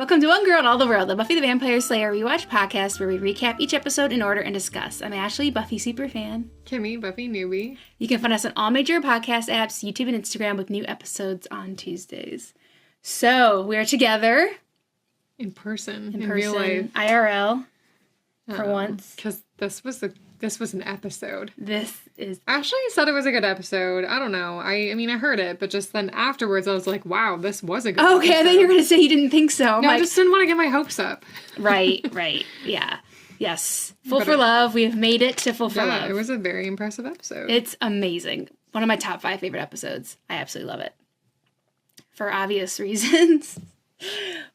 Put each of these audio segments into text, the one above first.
Welcome to One Girl in All the World, the Buffy the Vampire Slayer rewatch podcast where we recap each episode in order and discuss. I'm Ashley, Buffy superfan. Kimmy, Buffy newbie. You can find us on all major podcast apps, YouTube and Instagram with new episodes on Tuesdays. So, we are together. In person. In real life. IRL. For once. Because this was an episode. Ashley said it was a good episode. I don't know. I mean, I heard it, but just then afterwards I was like, wow, this was a good episode. Okay, I thought you were going to say you didn't think so. I just didn't want to get my hopes up. Right. Yeah. Yes. Full for Love. We have made it to Full for Love. Yeah, it was a very impressive episode. It's amazing. One of my top 5 favorite episodes. I absolutely love it. For obvious reasons.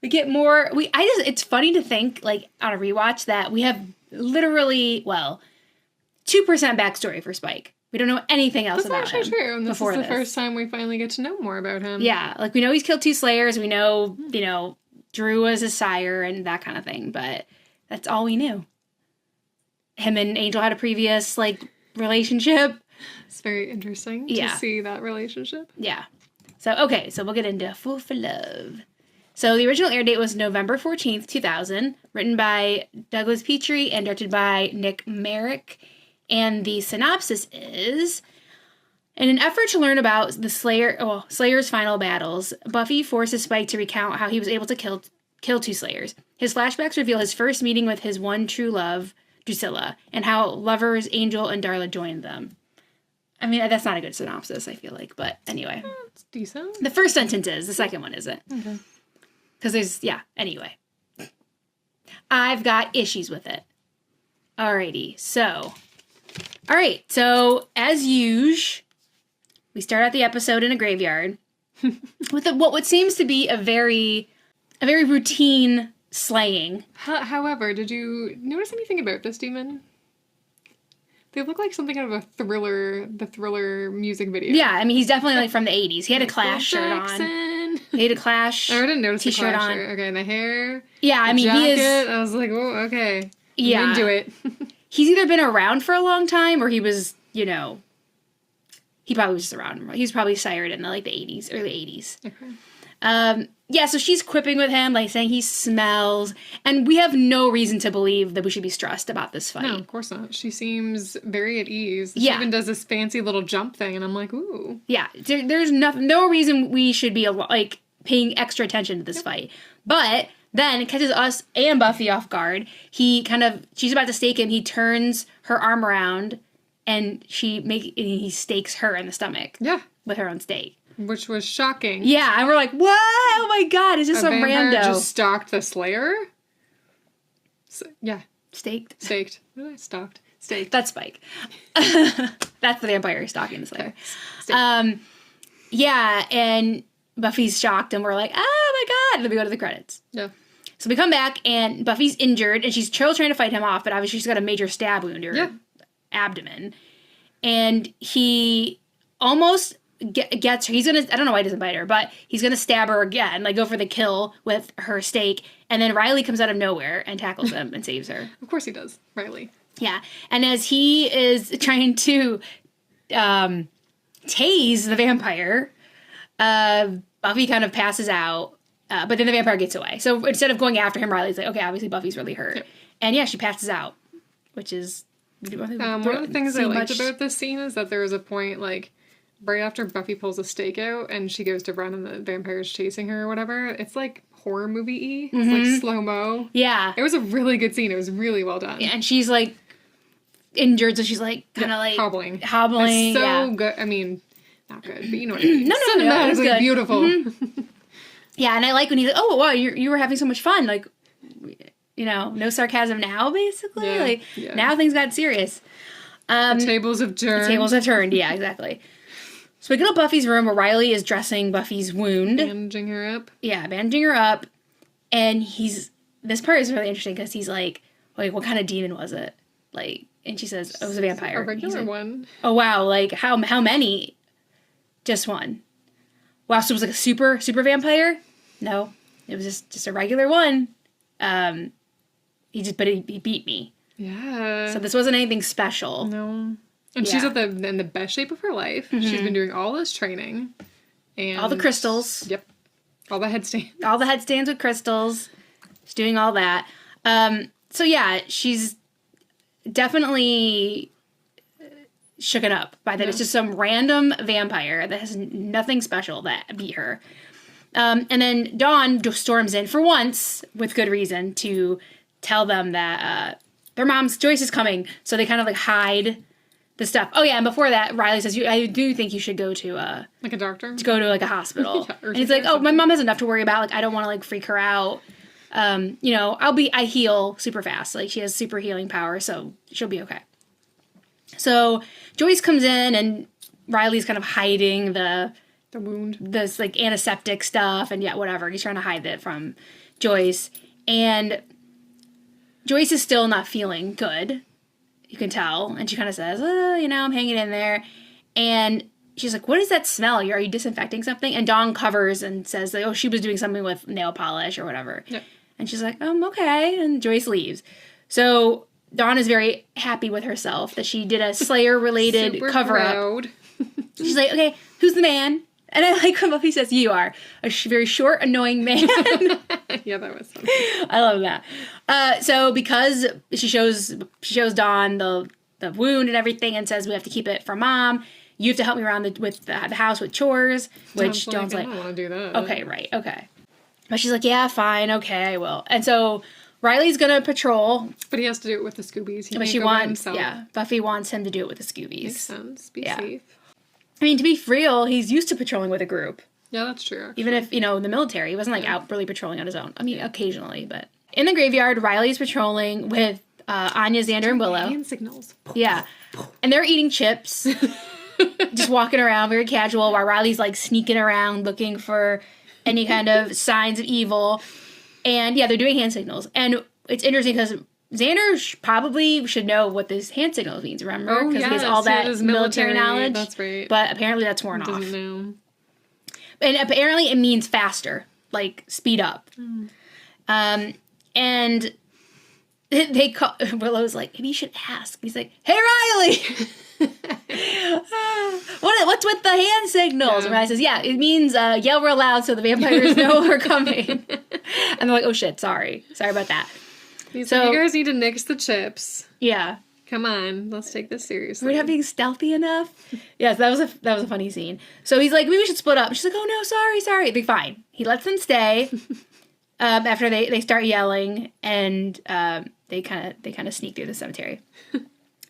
We get more... It's funny to think, like, on a rewatch that we have literally, 2% backstory for Spike. We don't know anything else about him. That's actually true. And this is the first time we finally get to know more about him. Yeah. Like, we know he's killed 2 Slayers. We know, Drew was his sire and that kind of thing. But that's all we knew. Him and Angel had a previous, relationship. It's very interesting to see that relationship. Yeah. So we'll get into Full for Love. So the original air date was November 14th, 2000, written by Douglas Petrie and directed by Nick Merrick. And the synopsis is, in an effort to learn about the Slayer's final battles, Buffy forces Spike to recount how he was able to kill 2 Slayers. His flashbacks reveal his first meeting with his one true love, Drusilla, and how lovers Angel and Darla joined them. I mean, that's not a good synopsis, I feel like, but anyway. It's decent. The first sentence is, the second one isn't. Okay. Because anyway. I've got issues with it. Alrighty, so as usual, we start out the episode in a graveyard with what seems to be a very routine slaying. However, did you notice anything about this demon? They look like something out of the Thriller music video. Yeah, I mean, he's definitely from the 80s. He had a Clash shirt on. He had a Clash I didn't notice t-shirt the Clash on. shirt. Okay, and the hair. Yeah, I mean, jacket, he is... I was like, oh, okay. Yeah. I'm into it. He's either been around for a long time or he was, he probably was just around. He was probably sired in the 80s, early 80s. Okay. So she's quipping with him, saying he smells, and we have no reason to believe that we should be stressed about this fight. No, of course not. She seems very at ease. She even does this fancy little jump thing, and I'm like, ooh. Yeah, there's no reason we should be, paying extra attention to this fight. But then it catches us and Buffy off guard. She's about to stake him. He turns her arm around, and he stakes her in the stomach. Yeah. With her own stake. Which was shocking. Yeah, and we're like, what? Oh my god, is this some rando? Just stalked the Slayer? Yeah. Staked. What did I stalked? Staked. That's Spike. That's the vampire stalking the Slayer. Okay. Yeah, and Buffy's shocked, and we're like, oh my god. And then we go to the credits. Yeah. So we come back, and Buffy's injured, and she's trying to fight him off, but obviously she's got a major stab wound in her abdomen. And he almost... gets her. I don't know why he doesn't bite her, but he's gonna stab her again, go for the kill with her stake, and then Riley comes out of nowhere and tackles him and saves her. Of course he does, Riley. Yeah, and as he is trying to tase the vampire, Buffy kind of passes out, but then the vampire gets away. So instead of going after him, Riley's like, okay, obviously Buffy's really hurt. Yep. And she passes out, which is... one of the things I liked about this scene is that there was a point, right after Buffy pulls a stake out and she goes to run and the vampire's chasing her or whatever, it's horror movie-y. It's slow-mo. Yeah. It was a really good scene. It was really well done. Yeah, and she's injured, so she's hobbling. It's so good. I mean, not good, but you know what I mean. No, it was good. Beautiful. Mm-hmm. Yeah, and I like when he's like, oh, wow, you were having so much fun. No sarcasm now, basically. Now things got serious. The tables have turned. Yeah, exactly. So we go to Buffy's room where Riley is dressing Buffy's wound. Bandaging her up. Yeah, bandaging her up. And this part is really interesting because he's like, what kind of demon was it? And she says, it was a vampire. A regular one. Oh, wow. How many? Just one. Wow, so it was a super, super vampire? No, it was just a regular one. He beat me. Yeah. So this wasn't anything special. No. And she's in the best shape of her life. Mm-hmm. She's been doing all this training. And all the crystals. Yep. All the headstands. All the headstands with crystals. She's doing all that. So yeah, she's definitely shooken up by that. It's just some random vampire that has nothing special that beat her. And then Dawn storms in for once with good reason to tell them that their mom's Joyce is coming. So they kind of like hide the stuff. Oh yeah, and before that, Riley says, "I do think you should go to like a doctor, to go to like a hospital." Yeah, and he's like, "Oh, my mom has enough to worry about. Like, I don't want to like freak her out. You know, I heal super fast. Like, she has super healing power, so she'll be okay." So Joyce comes in, and Riley's kind of hiding the wound, this like antiseptic stuff, and yeah, whatever. He's trying to hide it from Joyce, and Joyce is still not feeling good. You can tell, and she kind of says, "You know, I'm hanging in there," and she's like, "What is that smell? Are you disinfecting something?" And Dawn covers and says, like, "Oh, she was doing something with nail polish or whatever." Yep. And she's like, "Okay," and Joyce leaves. So Dawn is very happy with herself that she did a Slayer-related cover-up. She's like, "Okay, who's the man?" And I like when Buffy says, "You are a very short, annoying man." Yeah, that was funny. I love that. So because she shows Dawn the wound and everything and says we have to keep it from Mom, you have to help me around the house with chores, which Dawn's like, I don't want to do that. Okay, right, okay. But she's like, "Yeah, fine, okay, I will." And so Riley's gonna patrol. But he has to do it with the Scoobies. But she wants, Buffy wants him to do it with the Scoobies. Makes sense. Be safe. I mean, to be real, he's used to patrolling with a group. Yeah, that's true. Actually. Even if, in the military, he wasn't, out really patrolling on his own. I mean, occasionally, but... In the graveyard, Riley's patrolling with Anya, Xander, and Willow. Hand signals. Yeah. And they're eating chips. Just walking around, very casual, while Riley's, sneaking around, looking for any kind of signs of evil. And, yeah, they're doing hand signals. And it's interesting because... Xander probably should know what this hand signals means, remember? Because he has all that military knowledge. That's right. But apparently that's worn off. Doesn't know. And apparently it means faster, like speed up. And they call, Willow's like, "Maybe you should ask." He's like, "Hey, Riley! What's with the hand signals?" Yeah. And Riley says, "Yeah, it means yell real loud so the vampires know we're coming." And they're like, "Oh shit, sorry about that." So you guys need to nix the chips. Yeah. Come on, let's take this seriously. We're not being stealthy enough. Yes, that was a funny scene. So he's like, "Maybe we should split up." She's like, "Oh no, sorry." They're fine. He lets them stay. After they start yelling, and they kind of sneak through the cemetery.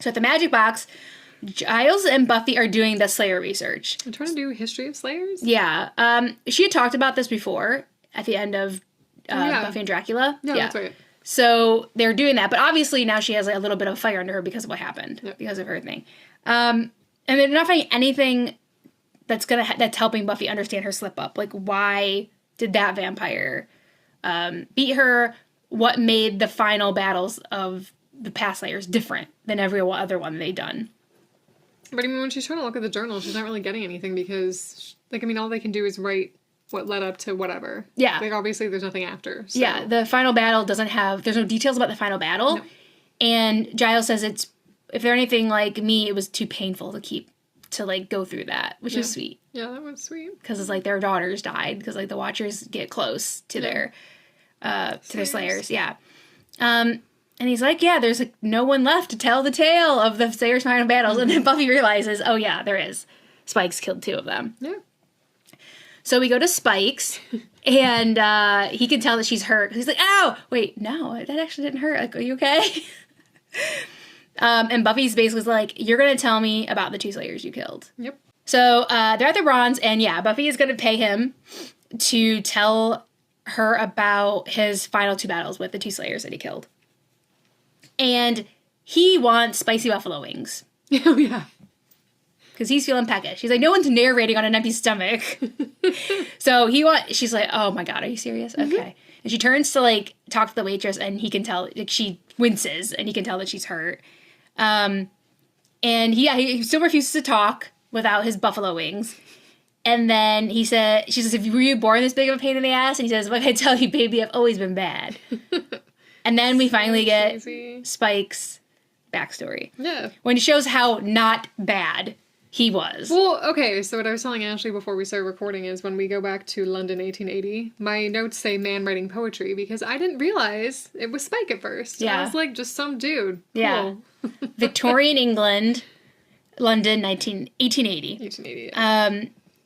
So at the magic box, Giles and Buffy are doing the Slayer research. I'm trying to do history of Slayers. Yeah. She had talked about this before at the end of Buffy and Dracula. Yeah, that's right. So they're doing that, but obviously now she has a little bit of fire under her because of what happened, because of her thing. And they're not finding anything that's helping Buffy understand her slip up. Like, why did that vampire beat her? What made the final battles of the past Slayers different than every other one they'd done? But I mean, when she's trying to look at the journal, she's not really getting anything because, all they can do is write what led up to whatever. Yeah. Obviously there's nothing after. So. Yeah, the final battle there's no details about the final battle. No. And Giles says if they're anything like me, it was too painful to go through that, which is sweet. Yeah, that was sweet. Because it's their daughters died, because the Watchers get close to their Slayers. Yeah. And he's like, "Yeah, there's no one left to tell the tale of the Slayers' final battles." And then Buffy realizes, oh yeah, there is. Spike's killed 2 of them. Yeah. So we go to Spike's, and he can tell that she's hurt. He's like, "Ow! Wait, no, that actually didn't hurt. Like, are you okay?" And Buffy's basically like, "You're going to tell me about the 2 Slayers you killed." Yep. So they're at the Bronze, and yeah, Buffy is going to pay him to tell her about his final 2 battles with the 2 Slayers that he killed. And he wants spicy buffalo wings. Oh, yeah. Because he's feeling peckish. He's like, no one's narrating on an empty stomach. So she's like, "Oh my God, are you serious?" Okay. Mm-hmm. And she turns to talk to the waitress, and he can tell, she winces, and he can tell that she's hurt. And he still refuses to talk without his buffalo wings. And then she says, "Were you born this big of a pain in the ass?" And he says, "What can I tell you, baby? I've always been bad." And then we finally get Spike's backstory. Yeah. When he shows how not bad He was. Well, okay, so what I was telling Ashley before we started recording is when we go back to London 1880, my notes say man writing poetry because I didn't realize it was Spike at first. Yeah. I was like, just some dude. Cool. Yeah. Victorian England, London, 1880. 1880, yeah.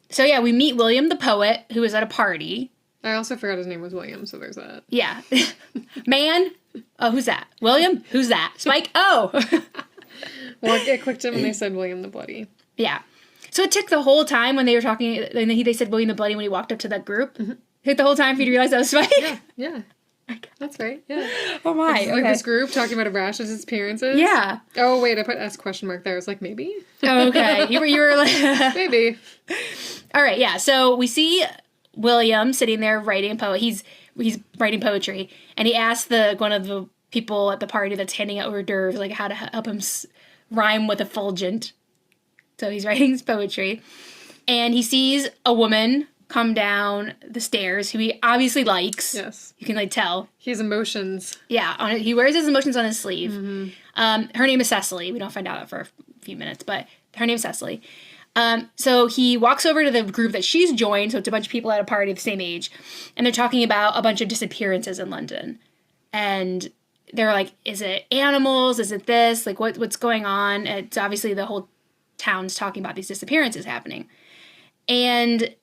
So yeah, we meet William the poet, who is at a party. I also forgot his name was William, so there's that. Yeah. Man? Oh, who's that? William? Who's that? Spike? Oh! Well, it clicked in when they said William the Bloody. Yeah. So it took the whole time when they were talking, and they said William the Bloody when he walked up to that group. Mm-hmm. It took the whole time for you to realize that was Spike? Yeah. That's right, yeah. Oh my, okay. Like this group talking about Rash's appearances? Yeah. Oh, wait, I put S question mark there. I was like, maybe? Oh, okay. You were like... Maybe. All right, yeah. So we see William sitting there writing a poem. He's writing poetry, and he asked one of the people at the party that's handing out hors d'oeuvres, like, how to help him rhyme with effulgent. So he's writing his poetry, and he sees a woman come down the stairs who he obviously likes. Yes. You can, like, tell. He has emotions. Yeah, he wears his emotions on his sleeve. Mm-hmm. Her name is Cecily. We don't find out for a few minutes, but her name is Cecily. So he walks over to the group that she's joined, so it's a bunch of people at a party the same age, and they're talking about a bunch of disappearances in London. And they're like, is it animals? Is it this? Like, what's going on? And it's obviously the whole town's talking about these disappearances happening. And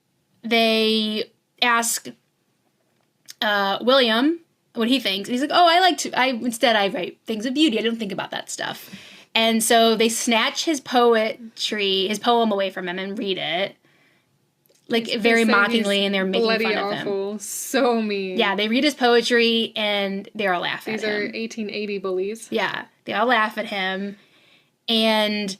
they ask William what he thinks. And he's like, oh, I write things of beauty. I don't think about that stuff. And so they snatch his poem away from him and read it. Like, very mockingly, and they're making fun of him. Awful. So mean. Yeah, they read his poetry, and they all laugh at him. These are 1880 bullies. Yeah, they all laugh at him, and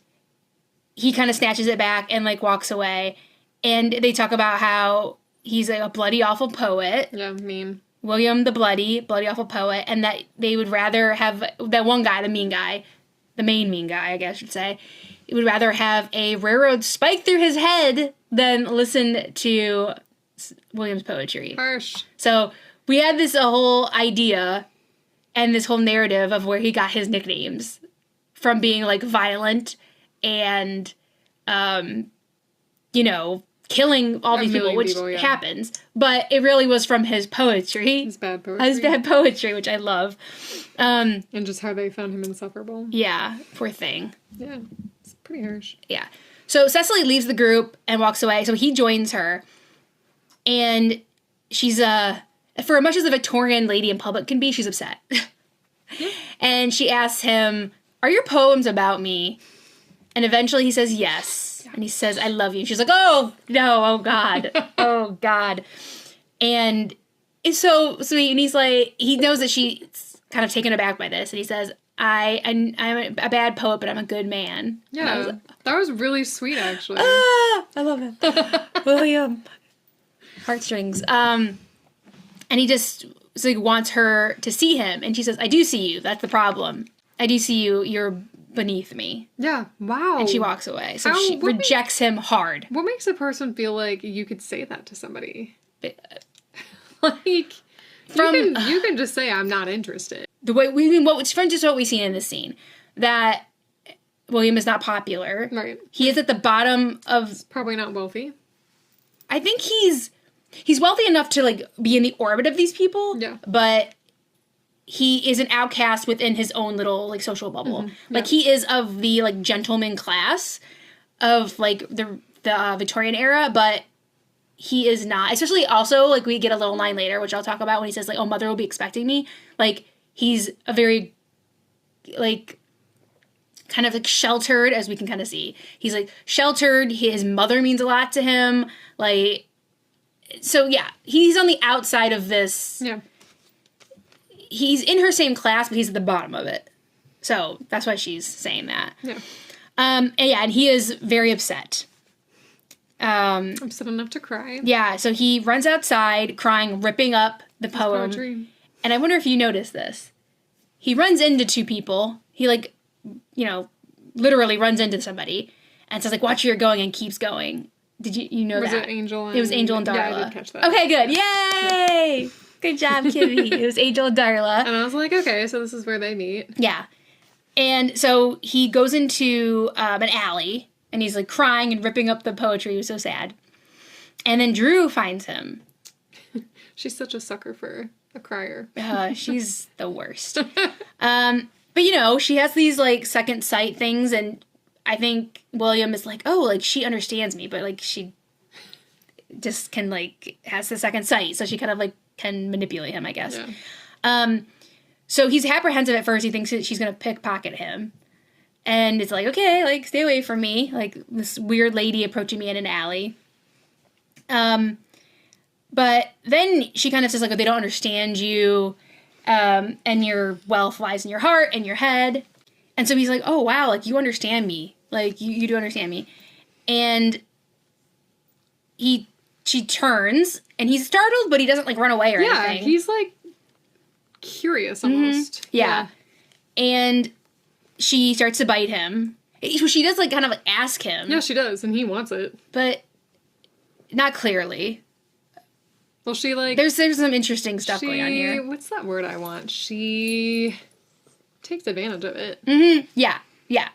he kind of snatches it back and, like, walks away. And they talk about how he's, like, a bloody, awful poet. Yeah, mean. William the bloody, awful poet, and that they would rather have that one guy, the main mean guy, I guess I should say, he would rather have a railroad spike through his head than listen to William's poetry. Harsh. So we had this whole idea and this whole narrative of where he got his nicknames from being, like, violent and, killing all these people, which happens. But it really was from his poetry. His bad poetry. His bad poetry, which I love. And just how they found him insufferable. Yeah, poor thing. Yeah, it's pretty harsh. Yeah. So Cecily leaves the group and walks away. So he joins her. And she's, for as much as a Victorian lady in public can be, she's upset. And she asks him, are your poems about me? And eventually he says yes. And he says, I love you. She's like, oh, no, oh, God. Oh, God. And it's so sweet. And he's like, he knows that she's kind of taken aback by this. And he says, I'm a bad poet, but I'm a good man. Yeah, that was really sweet, actually. I love it. William. Heartstrings. And he just wants her to see him. And she says, I do see you. That's the problem. I do see you. You're beneath me. Yeah, wow. And she walks away. So she rejects him hard. What makes a person feel like you could say that to somebody? Like, you can just say, I'm not interested. The way what's fun, just what we see in this scene, that William is not popular. Right. He is at the bottom of. He's probably not wealthy. I think he's wealthy enough to, like, be in the orbit of these people. Yeah. But he is an outcast within his own little, like, social bubble. Mm-hmm. Yeah. Like, he is of the, like, gentleman class of, like, the Victorian era, but he is not. Especially also, like, we get a little line later, which I'll talk about, when he says, like, oh, mother will be expecting me. Like, he's a very, like, kind of, like, sheltered, as we can kind of see. He's, like, sheltered. His mother means a lot to him. Like, so, yeah. He's on the outside of this. Yeah. He's in her same class, but he's at the bottom of it. So, that's why she's saying that. Yeah. And he is very upset. Upset enough to cry. Yeah, so he runs outside, crying, ripping up the poem. Poetry. And I wonder if you noticed this. He runs into two people. He, like, literally runs into somebody and says, like, watch where you're going, and keeps going. Did you know that? Was it Angel and... It was Angel and Darla. Yeah, I did catch that. Okay, good. Yay! Yeah. Good job, Kimmy. It was Angel and Darla. And I was like, okay, so this is where they meet. Yeah. And so he goes into an alley, And he's like crying and ripping up the poetry. He was so sad. And then Drew finds him. She's such a sucker for a crier. She's the worst. But, you know, she has these, like, second sight things, and I think William is like, oh, like, she understands me, but, like, she just can, like, has the second sight, so she kind of, like, can manipulate him, I guess. Yeah. So he's apprehensive at first. He thinks that she's going to pickpocket him. And it's like, okay, like, stay away from me. Like, this weird lady approaching me in an alley. But then she kind of says, like, oh, they don't understand you. And your wealth lies in your heart and your head. And so he's like, oh, wow, like, you understand me. Like, you do understand me. And she turns, and he's startled, but he doesn't, like, run away or anything. Yeah, he's, like, curious almost. Mm-hmm. Yeah. And she starts to bite him. She does, like, kind of, like, ask him. Yeah, she does, and he wants it. But not clearly. Well, she, like... There's some interesting stuff going on here. What's that word I want? She takes advantage of it. Mm-hmm. Yeah. Yeah.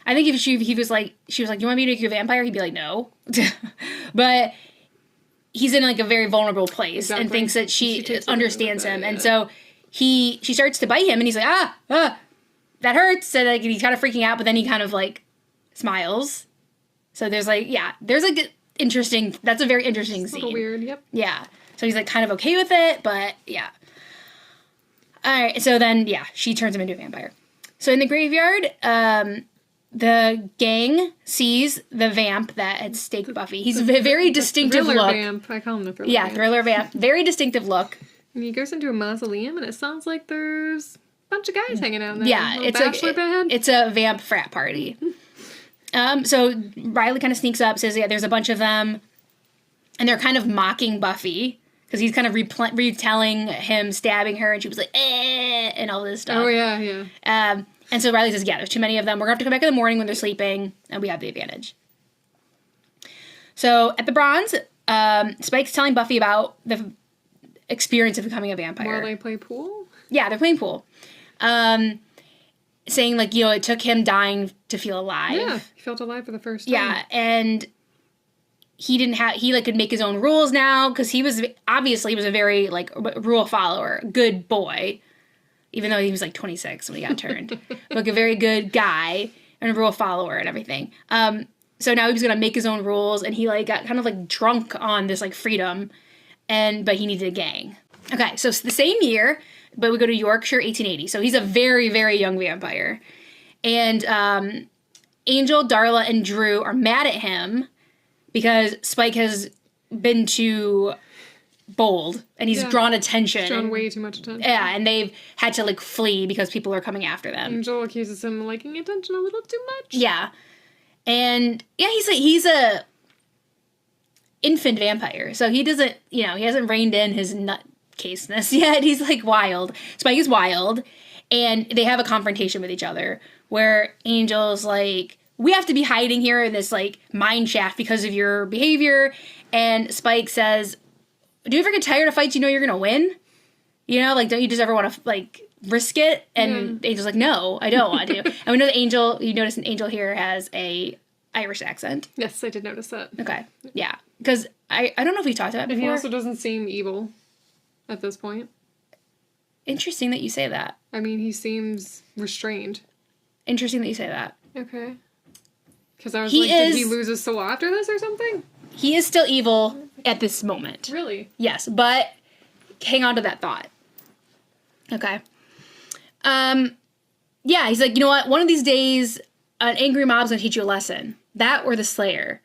I think if he was like... She was like, you want me to make you a vampire? He'd be like, no. But he's in, like, a very vulnerable place and thinks that she understands him. And so she starts to bite him, and he's like, that hurts. So, like, he's kind of freaking out, but then he kind of, like, smiles. So there's, like, there's, like, interesting... That's a very interesting scene. A little weird, yep. Yeah. So he's, like, kind of okay with it, but, yeah. All right, so then, she turns him into a vampire. So in the graveyard, the gang sees the vamp that had staked Buffy. He's a very distinctive thriller look. Vamp. I call him the thriller vamp. vamp. Thriller vamp. Very distinctive look. And he goes into a mausoleum, and it sounds like there's a bunch of guys hanging out in there. Yeah, it's a vamp frat party. So Riley kind of sneaks up, says, there's a bunch of them, and they're kind of mocking Buffy. Because he's kind of retelling him stabbing her, and she was like, and all this stuff. Oh, yeah. And so Riley says, there's too many of them. We're going to have to come back in the morning when they're sleeping, and we have the advantage. So at the Bronze, Spike's telling Buffy about the experience of becoming a vampire. While they play pool? Yeah, they're playing pool. Saying, like, it took him dying to feel alive. Yeah, he felt alive for the first time. Yeah, and... he could make his own rules now, because he was a very, like, rule follower, good boy, even though he was, like, 26 when he got turned. Like, a very good guy, and a rule follower and everything. So now he was going to make his own rules, and he, like, got kind of, like, drunk on this, like, freedom, but he needed a gang. Okay, so it's the same year, but we go to Yorkshire, 1880. So he's a very, very young vampire. And Angel, Darla, and Drew are mad at him, because Spike has been too bold, and he's drawn attention. He's drawn way too much attention. Yeah, and they've had to, like, flee because people are coming after them. Angel accuses him of liking attention a little too much. Yeah. And, he's a infant vampire, so he doesn't, he hasn't reined in his nutcaseness yet. He's, like, wild. Spike is wild, and they have a confrontation with each other, where Angel's like... we have to be hiding here in this, like, mine shaft because of your behavior. And Spike says, do you ever get tired of fights you know you're going to win? Like, don't you just ever want to, like, risk it? And Angel's like, no, I don't want to. And we know that you notice an Angel here has a Irish accent. Yes, I did notice that. Okay, yeah. Because I don't know if we talked about it before. And he also doesn't seem evil at this point. Interesting that you say that. I mean, he seems restrained. Interesting that you say that. Okay. Because I was did he lose his soul after this or something? He is still evil at this moment. Really? Yes, but hang on to that thought. Okay. Yeah, he's like, you know what? One of these days, an angry mob's gonna teach you a lesson. That or the Slayer.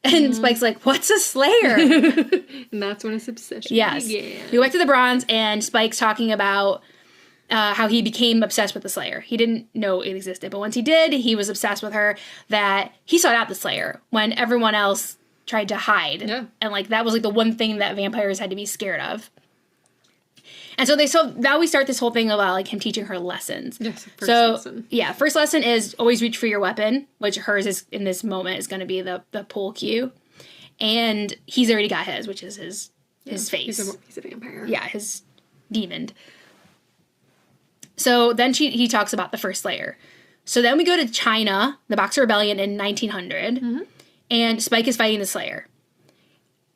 And Spike's like, what's a Slayer? And that's when his obsession began. We went to the Bronze, and Spike's talking about how he became obsessed with the Slayer. He didn't know it existed, but once he did, he was obsessed with her, that he sought out the Slayer when everyone else tried to hide. Yeah. And, like, that was, like, the one thing that vampires had to be scared of. And so now we start this whole thing about, like, him teaching her lessons. Yes, first lesson. Yeah, first lesson is always reach for your weapon, which hers is, in this moment, is going to be the pool cue. And he's already got his, which is his face. He's a vampire. Yeah, his demon. So then he talks about the first Slayer, So then we go to China, the Boxer Rebellion in 1900, and Spike is fighting the Slayer.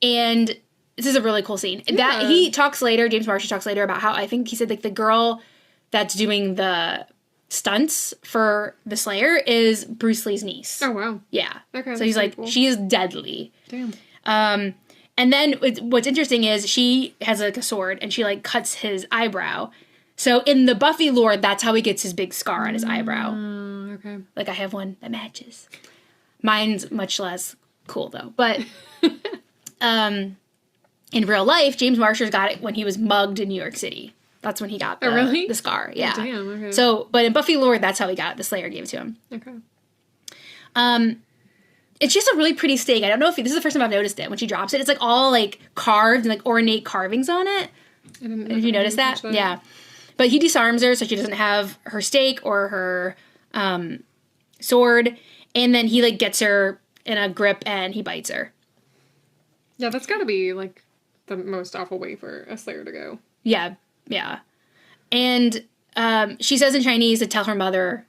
And this is a really cool scene. Yeah. That he talks later, James Marsh talks later about how, I think he said, like, the girl that's doing the stunts for the Slayer is Bruce Lee's niece. Oh, wow. Yeah. Okay. So he's like, cool. She is deadly. Damn. And then what's interesting is she has, like, a sword, and she, like, cuts his eyebrow. So in the Buffy lore, that's how he gets his big scar on his eyebrow. Okay. Like, I have one that matches. Mine's much less cool, though. But in real life, James Marshall got it when he was mugged in New York City. That's when he got the scar. Yeah. Oh, damn, okay. So, but in Buffy lore, that's how he got it. The Slayer gave it to him. Okay. It's just a really pretty steak. I don't know if this is the first time I've noticed it. When she drops it, it's, like, all, like, carved and, like, ornate carvings on it. Did you notice that? Yeah. But he disarms her so she doesn't have her stake or her sword. And then he, like, gets her in a grip and he bites her. Yeah, that's gotta be, like, the most awful way for a Slayer to go. Yeah, yeah. And she says in Chinese to tell her mother,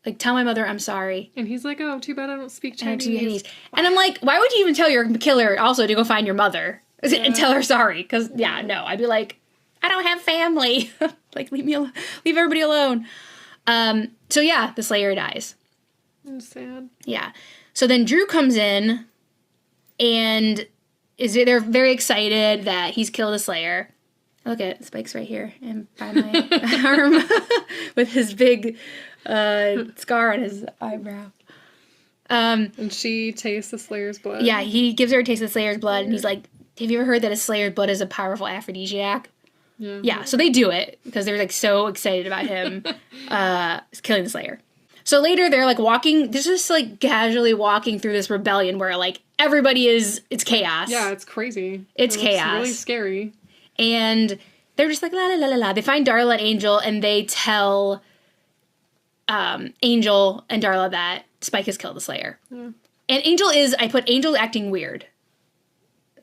like, tell my mother I'm sorry. And he's like, oh, too bad I don't speak Chinese. And I'm like, why would you even tell your killer also to go find your mother and tell her sorry? Because, no, I'd be like, I don't have family. Like, leave everybody alone. So yeah, the Slayer dies. I'm sad. Yeah. So then Drew comes in, and they're very excited that he's killed a Slayer. Look at Spike's right here, and by my arm with his big scar on his eyebrow. And she tastes the Slayer's blood. Yeah, he gives her a taste of the Slayer's blood, and he's like, "Have you ever heard that a Slayer's blood is a powerful aphrodisiac?" Yeah, so they do it because they're, like, so excited about him killing the Slayer. So later they're, like, walking, they're just, like, casually walking through this rebellion where, like, it's chaos. Yeah, it's crazy. It's chaos. Really scary. And they're just like, la la la la la. They find Darla and Angel, and they tell Angel and Darla that Spike has killed the Slayer. Yeah. And I put Angel acting weird.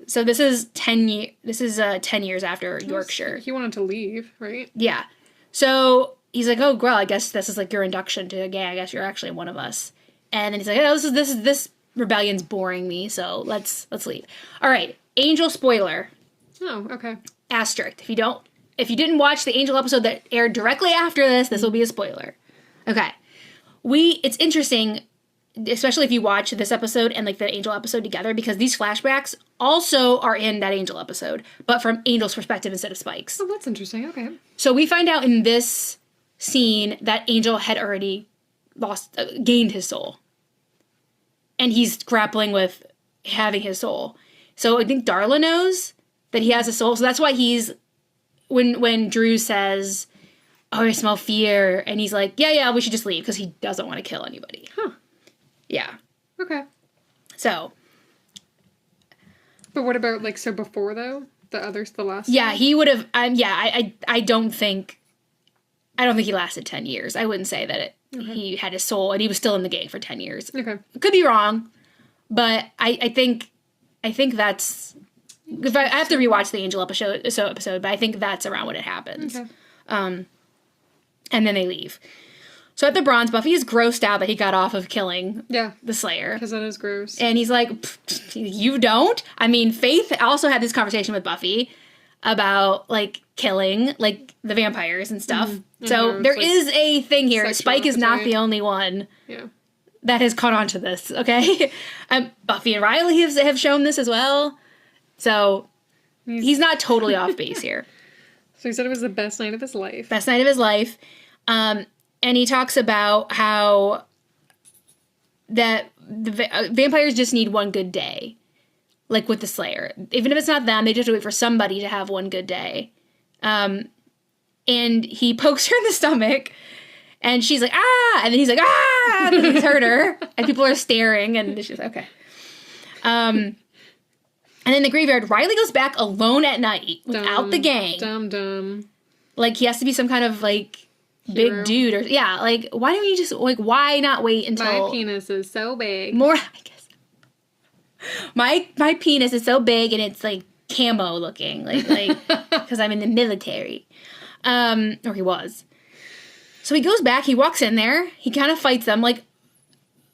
So this is 10 years after Yorkshire. He wanted to leave, right? Yeah. So he's like, oh, girl, I guess this is, like, your induction to the gang. I guess you're actually one of us. And then he's like, oh, this rebellion's boring me, so let's leave. All right, Angel spoiler. Oh, okay. Asterisk. If you didn't watch the Angel episode that aired directly after this will be a spoiler. Okay. It's interesting, especially if you watch this episode and, like, the Angel episode together, because these flashbacks also are in that Angel episode, but from Angel's perspective instead of Spike's. Oh, that's interesting. Okay. So we find out in this scene that Angel had already gained his soul. And he's grappling with having his soul. So I think Darla knows that he has a soul. So that's why when Drew says, oh, I smell fear. And he's like, yeah, we should just leave. Because he doesn't want to kill anybody. Huh. Yeah. Okay. So. But what about, like, so before, though? The last Yeah, one? He would have, I don't think he lasted 10 years. I wouldn't say that he had his soul and he was still in the gang for 10 years. Okay. Could be wrong, but I think that's, I have to rewatch the Angel episode, but I think that's around when it happens. Okay. And then they leave. So at the Bronze, Buffy is grossed out that he got off of killing the Slayer. Because that is gross. And he's like, you don't? I mean, Faith also had this conversation with Buffy about, like, killing, like, the vampires and stuff. Mm-hmm. So there is a thing here. Spike is not the only one that has caught on to this, okay? Buffy and Riley have shown this as well. So he's not totally off base here. So he said it was the best night of his life. Best night of his life. And he talks about how that the vampires just need one good day. Like with the Slayer. Even if it's not them, they just have to wait for somebody to have one good day. And he pokes her in the stomach. And she's like, ah! And then he's like, ah! And he's hurt her. And people are staring. And she's like, okay. And in the graveyard, Riley goes back alone at night without the gang. Dumb. Like, he has to be some kind of, like, hero. Big dude. Or like, why don't you just, like, why not wait until... My penis is so big. More, I guess. My penis is so big and it's, like, camo looking. Like, because I'm in the military. Or he was. So he goes back, he walks in there, he kind of fights them, like,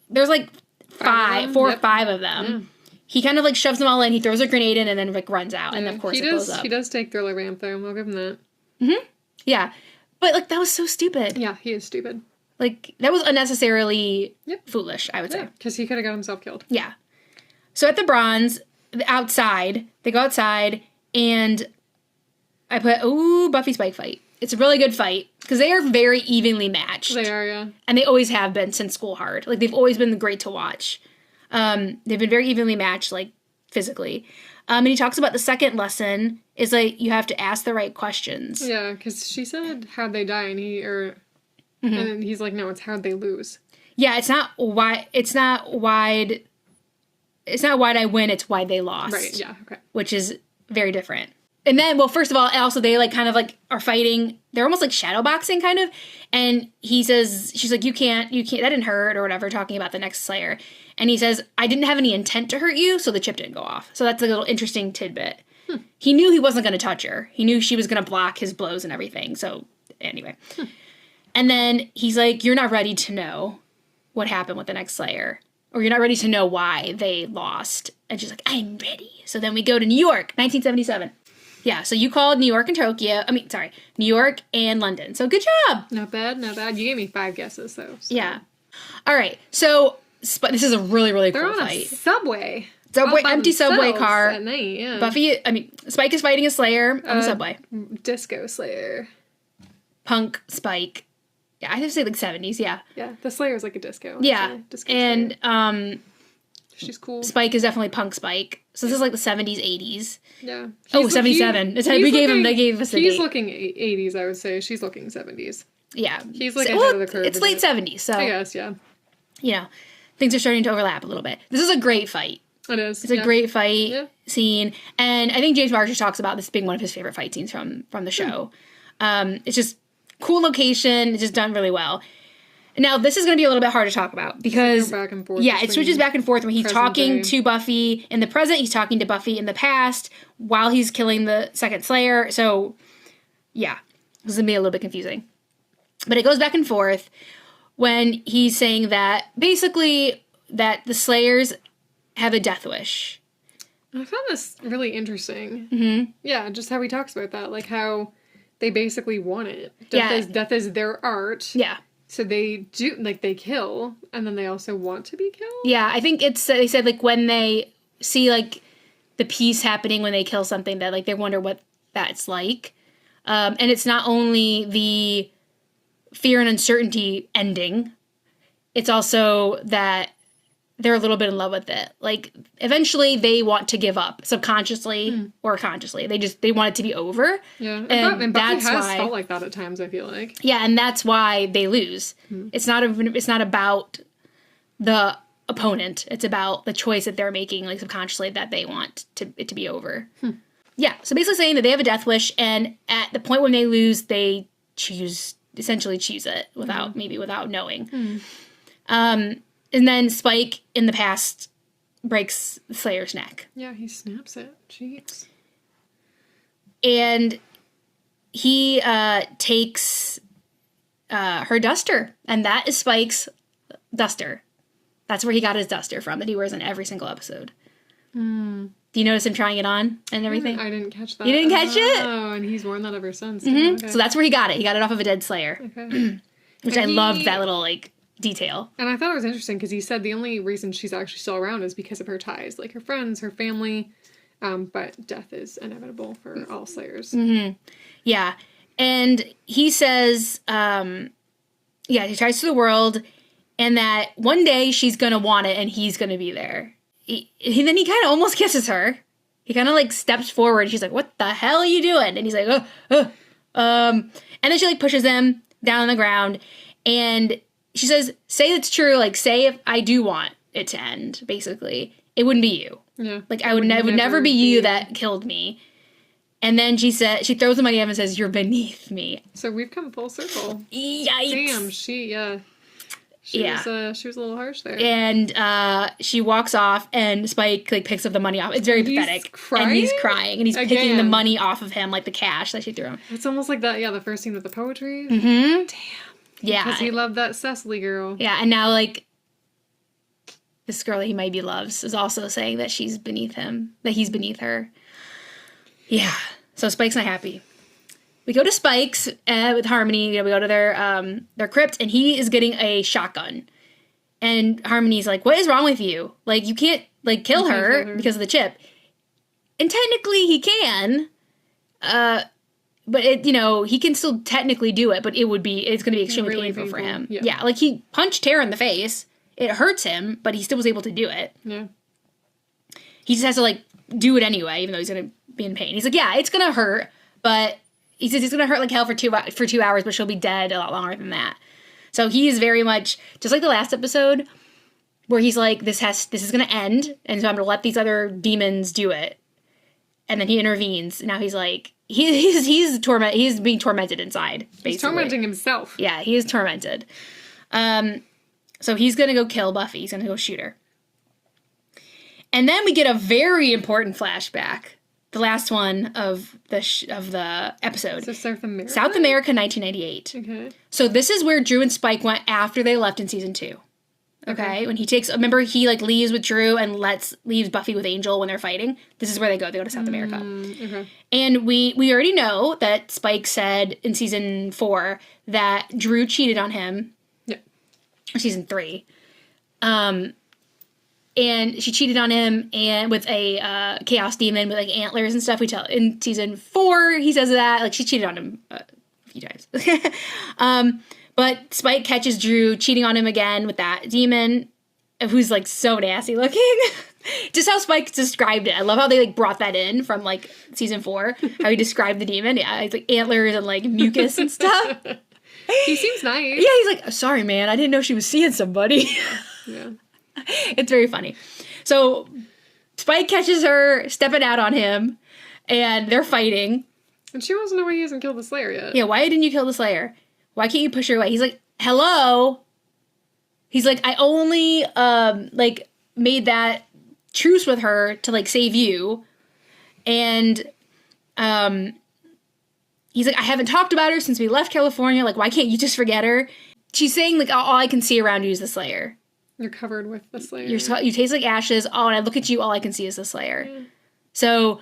there's, like, four or five of them. Yeah. He kind of, like, shoves them all in, he throws a grenade in, and then, like, runs out, and of course it blows up. He does take Thriller Vamp, though, I'll give him that. Mm-hmm. Yeah. But, like, that was so stupid. Yeah, he is stupid. Like, that was unnecessarily foolish, I would say. Because he could have got himself killed. Yeah. So at the Bronze, outside, they go outside, and I put, Buffy Spike fight. It's a really good fight, because they are very evenly matched. They are, yeah. And they always have been since School Hard. Like, they've always been great to watch. They've been very evenly matched, like, physically. And he talks about the second lesson is, like, you have to ask the right questions. Yeah, because she said, how'd they die? And and then he's like, no, it's how'd they lose. Yeah, it's not why I win, it's why they lost. Right, yeah, okay. Which is very different. And then, well, first of all, also they, like, kind of, like, are fighting. They're almost, like, shadow boxing, kind of. And he says, she's like, you can't, that didn't hurt, or whatever, talking about the next Slayer. And he says, I didn't have any intent to hurt you, so the chip didn't go off. So that's a little interesting tidbit. He knew he wasn't going to touch her. He knew she was going to block his blows and everything. So, anyway. And then he's like, you're not ready to know what happened with the next Slayer. Or you're not ready to know why they lost. And she's like, I'm ready. So then we go to New York, 1977. Yeah, so you called New York and New York and London. So good job. Not bad, not bad. You gave me 5 guesses, though. So. Yeah. All right, so this is a really, really cool fight. They're on a empty subway car. At night, yeah. Spike is fighting a Slayer on the subway. Disco Slayer. Punk Spike. Yeah, I have to say, like, 70s, yeah. Yeah, the Slayer's like a disco. Yeah, disco and, Slayer. She's cool. Spike is definitely Punk Spike. So this is like the 70s, 80s. Yeah. 77. They gave us a date. He's looking 80s, I would say. She's looking 70s. Yeah. He's like ahead of the curve. It's late 70s, so. I guess, yeah. You know, things are starting to overlap a little bit. This is a great fight. It is. It's a great fight scene. And I think James Marsh talks about this being one of his favorite fight scenes from the show. It's just cool location. It's just done really well. Now, this is going to be a little bit hard to talk about because... back and forth. Yeah, it switches back and forth where he's talking to Buffy in the present, he's talking to Buffy in the past while he's killing the second Slayer. So, yeah, this is going to be a little bit confusing. But it goes back and forth when he's saying that, basically, that the Slayers have a death wish. I found this really interesting. Mm-hmm. Yeah, just how he talks about that. Like, how they basically want it. Death is their art. Yeah. So they do, like, they kill, and then they also want to be killed? Yeah, I think they said, like, when they see, like, the peace happening when they kill something, that, like, they wonder what that's like. And it's not only the fear and uncertainty ending, it's also that they're a little bit in love with it. Like, eventually they want to give up, subconsciously or consciously. They want it to be over. Yeah, and Buffy has felt like that at times, I feel like. Yeah, and that's why they lose. It's not about the opponent. It's about the choice that they're making, like, subconsciously, that they want it to be over. Yeah, so basically saying that they have a death wish, and at the point when they lose, they essentially choose it without knowing. And then Spike, in the past, breaks Slayer's neck. Yeah, he snaps it. Jeez. And he takes her duster. And that is Spike's duster. That's where he got his duster from, that he wears in every single episode. Do you notice him trying it on and everything? I didn't catch that. You didn't catch it? Oh, and he's worn that ever since. Mm-hmm. Okay. So that's where he got it. He got it off of a dead Slayer. Okay. Which I loved that little, like, detail. And I thought it was interesting because he said the only reason she's actually still around is because of her ties, like her friends, her family, but death is inevitable for all Slayers. Mm-hmm. Yeah. And he says, he tries to the world, and that one day she's going to want it and he's going to be there. Then he kind of almost kisses her. He kind of, like, steps forward. She's like, what the hell are you doing? And he's like, and then she, like, pushes him down on the ground, and she says, say it's true, like, say if I do want it to end, basically. It wouldn't be you. Yeah. Like, it would never be you that killed me. And then she throws the money at him and says, you're beneath me. So we've come full circle. Yikes. Damn, she was a little harsh there. And she walks off, and Spike, like, picks up the money off. It's very pathetic. Crying? And he's crying, and he's picking the money off of him, like the cash that she threw him. It's almost like that, the first scene with the poetry. Mm-hmm. Damn. Yeah. Because he loved that Cecily girl. Yeah, and now, like, this girl that he maybe loves is also saying that she's beneath him, that he's beneath her. Yeah. So Spike's not happy. We go to Spike's with Harmony. We go to their crypt, and he is getting a shotgun. And Harmony's like, what is wrong with you? Like, you can't, like, kill her because of the chip. And technically he can, but it, you know, he can still technically do it, but it's going to be extremely really painful for him. Yeah. Like, he punched Tara in the face. It hurts him, but he still was able to do it. Yeah. He just has to, like, do it anyway, even though he's going to be in pain. He's like, yeah, it's going to hurt, but he says it's going to hurt like hell for 2 hours, but she'll be dead a lot longer than that. So he is very much, just like the last episode, where he's like, this is going to end, and so I'm going to let these other demons do it. And then he intervenes. And now he's like, he's being tormented inside, basically. He's tormenting himself. Yeah, he is tormented. So he's going to go kill Buffy. He's going to go shoot her. And then we get a very important flashback. The last one of the episode. So South America? South America, 1998. Okay. So this is where Drew and Spike went after they left in season 2. Okay? When remember he, like, leaves with Drew and leaves Buffy with Angel when they're fighting? This is where they go. They go to South America. Okay. And we already know that Spike said in season 4 that Drew cheated on him. Yeah. Or season 3. And she cheated on him and with a chaos demon with, like, antlers and stuff. We tell in season 4 he says that, like, she cheated on him a few times. But Spike catches Drew cheating on him again with that demon, who's, like, so nasty looking. Just how Spike described it. I love how they, like, brought that in from, like, season 4. How he described the demon. Yeah, it's like antlers and, like, mucus and stuff. He seems nice. Yeah, he's like, sorry, man, I didn't know she was seeing somebody. Yeah. It's very funny. So Spike catches her stepping out on him, and they're fighting. And she wants to know why he hasn't killed the Slayer yet. Yeah, why didn't you kill the Slayer? Why can't you push her away? He's like, hello? He's like, I only, like, made that truce with her to, like, save you. And, he's like, I haven't talked about her since we left California. Like, why can't you just forget her? She's saying, like, all I can see around you is the Slayer. You're covered with the Slayer. You taste like ashes. Oh, and I look at you, all I can see is the Slayer. Yeah. So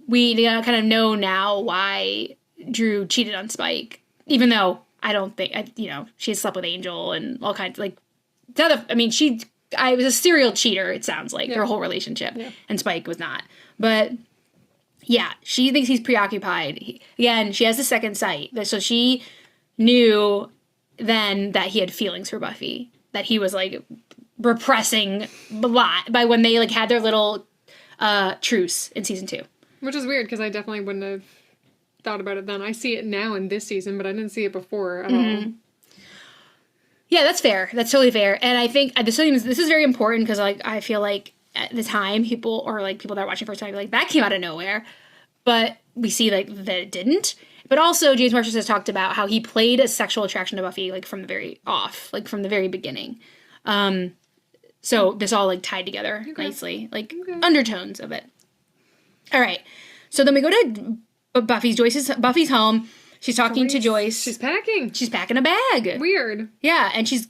we kind of know now why Drew cheated on Spike. Even though I don't think, she had slept with Angel and all kinds, like, I was a serial cheater, it sounds like, their whole relationship. Yeah. And Spike was not. But, yeah, she thinks he's preoccupied. Again, she has the second sight. So she knew then that he had feelings for Buffy. That he was, like, repressing a lot by when they, like, had their little truce in season 2. Which is weird, because I definitely wouldn't have thought about it then. I see it now in this season, but I didn't see it before at all. Yeah, that's fair. That's totally fair. And I think this is very important because, like, I feel like at the time people that are watching first time like, that came out of nowhere. But we see, like, that it didn't. But also James Marsters has talked about how he played a sexual attraction to Buffy, like, from the very beginning. So this all, like, tied together nicely. Like, undertones of it. All right. So then we go to Buffy's home. She's talking to Joyce. She's packing. She's packing a bag. Weird. Yeah, and she was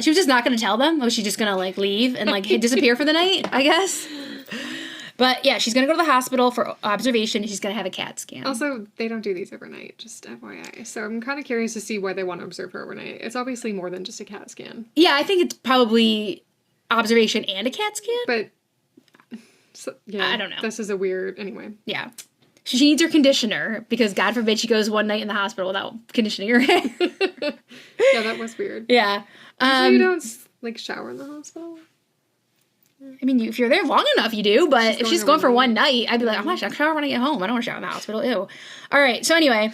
just not going to tell them. Was she just going to, like, leave and, like, disappear for the night, I guess? But, yeah, she's going to go to the hospital for observation. She's going to have a CAT scan. Also, they don't do these overnight, just FYI. So I'm kind of curious to see why they want to observe her overnight. It's obviously more than just a CAT scan. Yeah, I think it's probably observation and a CAT scan. But, yeah, I don't know. This is a weird, anyway. Yeah. She needs her conditioner because, God forbid, she goes one night in the hospital without conditioning her hair. Yeah, that was weird. Yeah. Usually you don't, like, shower in the hospital? I mean, if you're there long enough, you do. But if she's going for one night, I'd be like, I'm not shower when I get home. I don't want to shower in the hospital. Ew. All right. So anyway,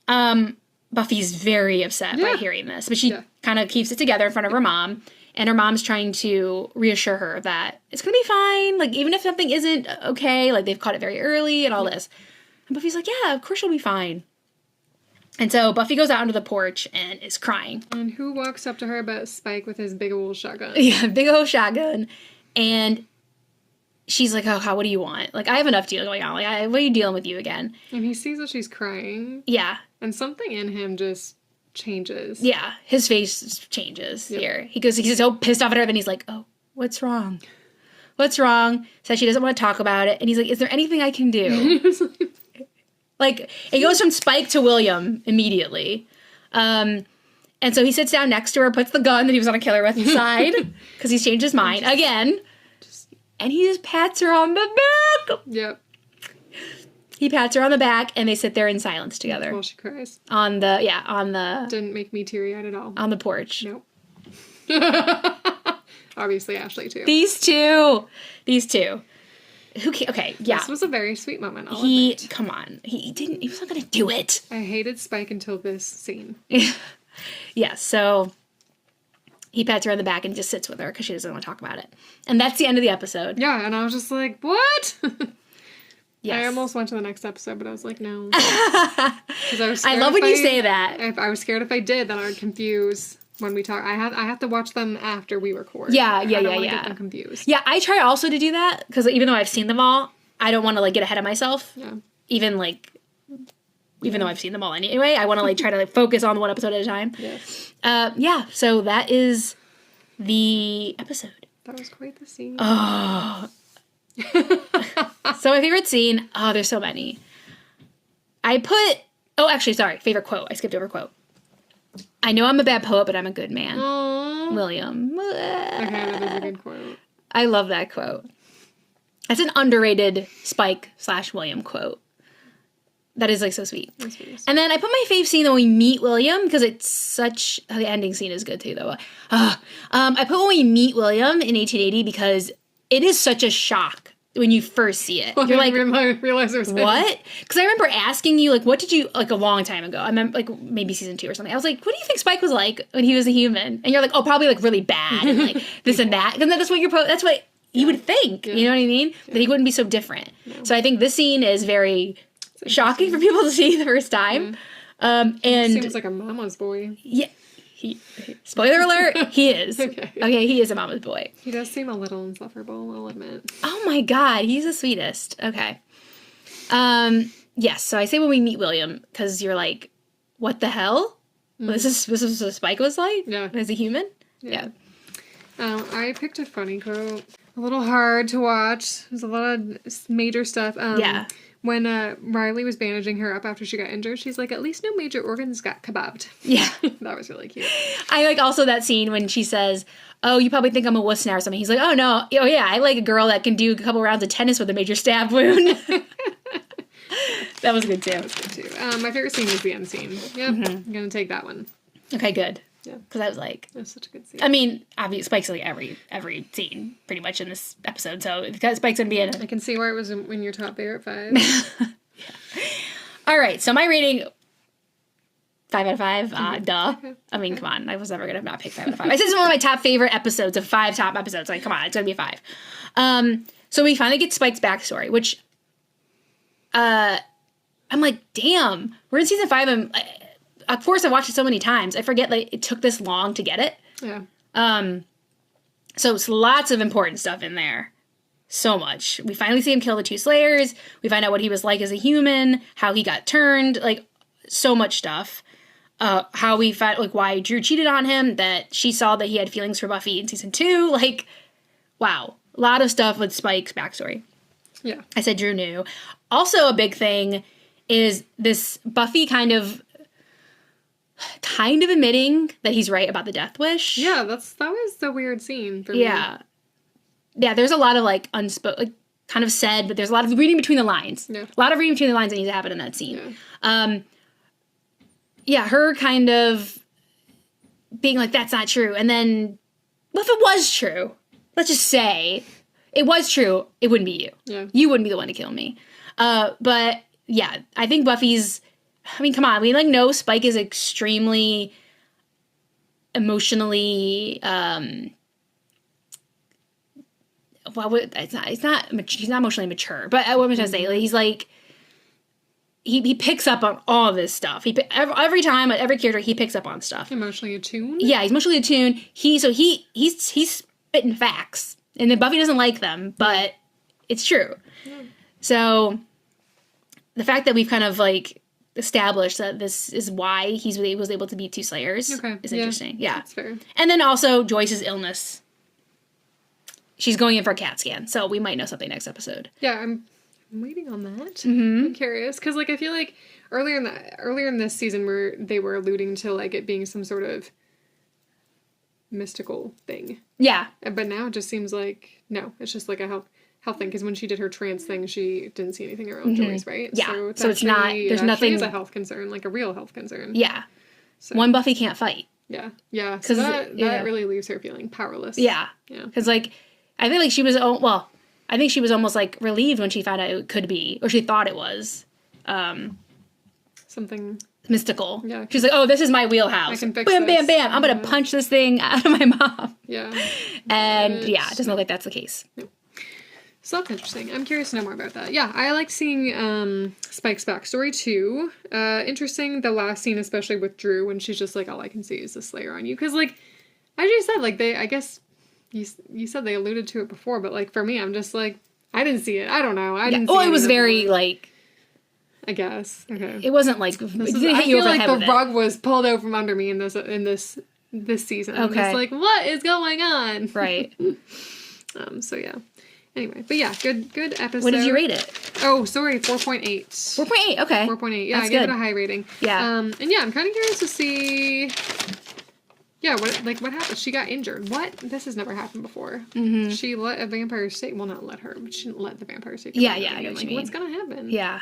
Buffy's very upset by hearing this. But she kind of keeps it together in front of her mom. And her mom's trying to reassure her that it's going to be fine. Like, even if something isn't okay, like, they've caught it very early and all this. And Buffy's like, yeah, of course she'll be fine. And so Buffy goes out onto the porch and is crying. And who walks up to her but Spike with his big old shotgun? Yeah, big old shotgun. And she's like, oh, what do you want? Like, I have enough dealing going on. Like, what are you dealing with you again? And he sees that she's crying. Yeah. And something in him just changes. Yeah, his face changes here. He's so pissed off at her, then he's like, oh, what's wrong? What's wrong? Says she doesn't want to talk about it. And he's like, is there anything I can do? Like, it goes from Spike to William immediately. And so he sits down next to her, puts the gun that he was going to kill her with aside, because he's changed his mind again. And he just pats her on the back. Yep. He pats her on the back, and they sit there in silence together. While she cries. On the... Didn't make me teary-eyed at all. On the porch. Nope. Obviously, Ashley, too. These two. Okay, yeah. This was a very sweet moment, I'll admit. Come on. He was not going to do it. I hated Spike until this scene. Yeah, so he pats her on the back and just sits with her because she doesn't want to talk about it. And that's the end of the episode. Yeah, and I was just like, what? Yes. I almost went to the next episode, but I was like, no. I love when you say that. I was scared if I did, then I would confuse when we talk. I have to watch them after we record. Yeah. I don't want to get them confused. Yeah, I try also to do that, because even though I've seen them all, I don't want to, like, get ahead of myself. Yeah. Even though I've seen them all anyway, I want to, like, try to, like, focus on one episode at a time. Yeah. So that is the episode. That was quite the scene. Oh. So my favorite scene, there's so many. Favorite quote. I skipped over quote. I know I'm a bad poet, but I'm a good man. Aww. William. Okay, that is a good quote. I love that quote. That's an underrated Spike/William quote. That is, like, so sweet. That's sweet. And then I put my fave scene when we meet William, because it's such... the ending scene is good, too, though. I put when we meet William in 1880 because it is such a shock when you first see it. You're like, I realized it was what? Because I remember asking you, like, what did you... Like, a long time ago. I remember, like, maybe season 2 or something. I was like, what do you think Spike was like when he was a human? And you're like, oh, probably, like, really bad and, like, this and that. And that's what that's what you would think. Yeah. You know what I mean? Yeah. That he wouldn't be so different. No. So I think this scene is very... shocking for people to see the first time. And seems like a mama's boy. Yeah. Spoiler alert, he is. Okay, he is a mama's boy. He does seem a little insufferable, I'll admit. Oh my god, he's the sweetest. Okay. Yes, so I say when we meet William, because you're like, what the hell? Mm. This is what Spike was like? Yeah. As a human? Yeah. I picked a funny quote. A little hard to watch. There's a lot of major stuff. Yeah. When Riley was bandaging her up after she got injured, she's like, at least no major organs got kebabbed. Yeah. That was really cute. I like also that scene when she says, oh, you probably think I'm a wuss now or something. He's like, oh, no. Oh, yeah, I like a girl that can do a couple rounds of tennis with a major stab wound. That was good, too. That was good, too. My favorite scene was the end scene. Yep, I'm going to take that one. Okay, good. Yeah. Because I was like... That was such a good scene. I mean, obviously, Spike's like every scene, pretty much, in this episode, so Spike's going to be in it. I can see why it was in your top favorite 5. Yeah. All right, so my rating... 5 out of 5? Duh. Okay. I mean, come on. I was never going to not pick 5 out of 5. I said it's one of my top favorite episodes of 5 top episodes. Like, come on, it's going to be a 5. So we finally get Spike's backstory, which... I'm like, damn. We're in season 5, and... Of course, I watched it so many times. I forget, like, it took this long to get it. Yeah. So it's lots of important stuff in there. So much. We finally see him kill the 2 Slayers. We find out what he was like as a human, how he got turned, like, so much stuff. How we found, like, why Drew cheated on him, that she saw that he had feelings for Buffy in season 2. Like, wow. A lot of stuff with Spike's backstory. Yeah. I said Drew knew. Also, a big thing is this Buffy kind of admitting that he's right about the death wish. Yeah, that was the weird scene for me. Yeah, there's a lot of, like, unspoken, like, kind of said, but there's a lot of reading between the lines. Yeah. A lot of reading between the lines that needs to happen in that scene. Yeah. Her kind of being like, that's not true. And then, well, if it was true, let's just say it was true, it wouldn't be you. Yeah. You wouldn't be the one to kill me. But, yeah, I think Buffy's... I mean, come on. We, like, know Spike is extremely emotionally, he's not emotionally mature, but what am I trying to say? Like, he's like, he picks up on all this stuff. Every time, every character, he picks up on stuff. Emotionally attuned? Yeah, he's emotionally attuned. He's spitting facts. And then Buffy doesn't like them, but it's true. Yeah. So, the fact that we've kind of, like, establish that this is why he was able to beat 2 Slayers. Okay. Is interesting. Yeah. That's fair. And then also Joyce's illness. She's going in for a CAT scan, so we might know something next episode. Yeah, I'm waiting on that. Mm-hmm. I'm curious because, like, I feel like earlier in this season, where they were alluding to like it being some sort of mystical thing. Yeah. But now it just seems like no, it's just like a health thing. Because when she did her trance thing, she didn't see anything around Joyce, right? Yeah. So it's not. There's nothing. It's a health concern, like a real health concern. Yeah. So. One Buffy can't fight. Yeah. Yeah. So that really leaves her feeling powerless. Yeah. Yeah. Because like. I feel like she was, I think she was almost, like, relieved when she found out it could be, or she thought it was, something mystical. Yeah. She's like, oh, this is my wheelhouse. I can fix bam, this. bam, bam. I'm going to punch this thing out of my mom. Yeah. And, it doesn't look like that's the case. No. So that's interesting. I'm curious to know more about that. Yeah, I like seeing Spike's backstory, too. Interesting, the last scene, especially with Drew, when she's just like, all I can see is the Slayer on you. Because, like, as you said, like, I guess... You said they alluded to it before, but, like, for me, I'm just, like, I didn't see it. I don't know. I didn't see it. Oh, it was very, like... I guess. Okay. It wasn't, like... It didn't hit you over the head with it. I feel like the rug was pulled out from under me in this season. Okay. I'm just like, what is going on? Right. So, yeah. Anyway. But, yeah. Good episode. What did you rate it? Oh, sorry. 4.8. 4.8. Okay. 4.8. Yeah, That's I gave good. it a high rating. Yeah. And, yeah, I'm kind of curious to see... Yeah, what happened? She got injured. What? This has never happened before. Mm-hmm. She let a vampire stay. Well, not let her, but she didn't let the vampire stay. Yeah, I know what you mean. What's gonna happen? Yeah.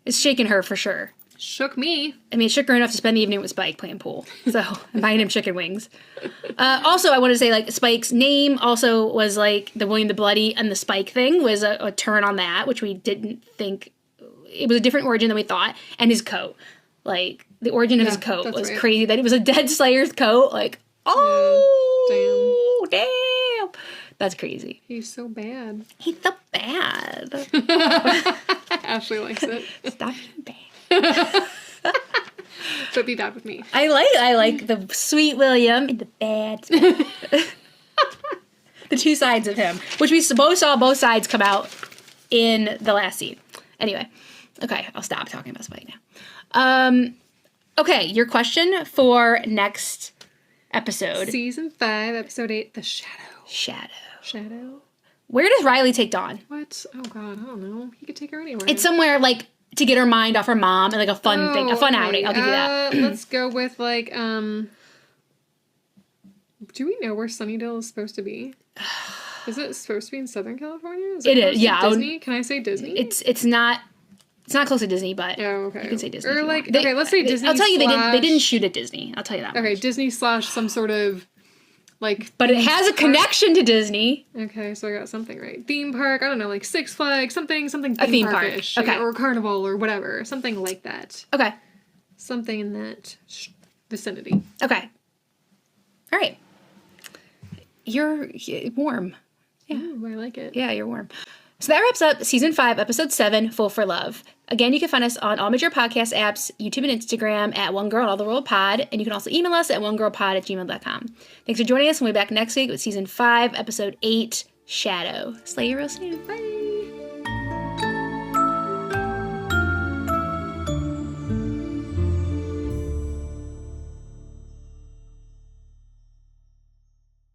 It's shaking her for sure. Shook me. I mean, it shook her enough to spend the evening with Spike playing pool. So, and buying him chicken wings. Also, I want to say, like, Spike's name also was, like, the William the Bloody, and the Spike thing was a turn on that, which we didn't think... It was a different origin than we thought. And his coat. Like, the origin of his coat was crazy. That it was a dead Slayer's coat. Like... Oh, damn. That's crazy. He's so bad. He's so bad. Ashley likes it. Stop being bad. But be bad with me. I like the sweet William and the bad. The two sides of him, which we both saw both sides come out in the last scene. Anyway, okay, I'll stop talking about Spike now. Okay, your question for next episode. Season 5, episode 8, The Shadow. Shadow? Where does Riley take Dawn? What? Oh, God, I don't know. He could take her anywhere. It's somewhere, like, to get her mind off her mom and, like, a fun thing. A fun outing. I'll give you that. Let's go with, like, do we know where Sunnydale is supposed to be? Is it supposed to be in Southern California? It is, yeah. Disney? Can I say Disney? It's not... It's not close to Disney, but okay. You can say Disney. Or like, okay, let's say Disney. I'll tell you, they didn't shoot at Disney. I'll tell you that. Okay, much. Disney / some sort of like. But it has a connection to Disney. Okay, so I got something right. Theme park. I don't know, like Six Flags, something. A theme park. Okay, or Carnival or whatever, something like that. Okay. Something in that vicinity. Okay. All right. You're warm. Yeah, Ooh, I like it. Yeah, you're warm. So that wraps up Season 5, Episode 7, Full for Love. Again, you can find us on all major podcast apps, YouTube and Instagram at One Girl and All the World Pod, and you can also email us at onegirlpod@gmail.com. Thanks for joining us, and we'll be back next week with Season 5, Episode 8, Shadow. Slay you real soon. Bye!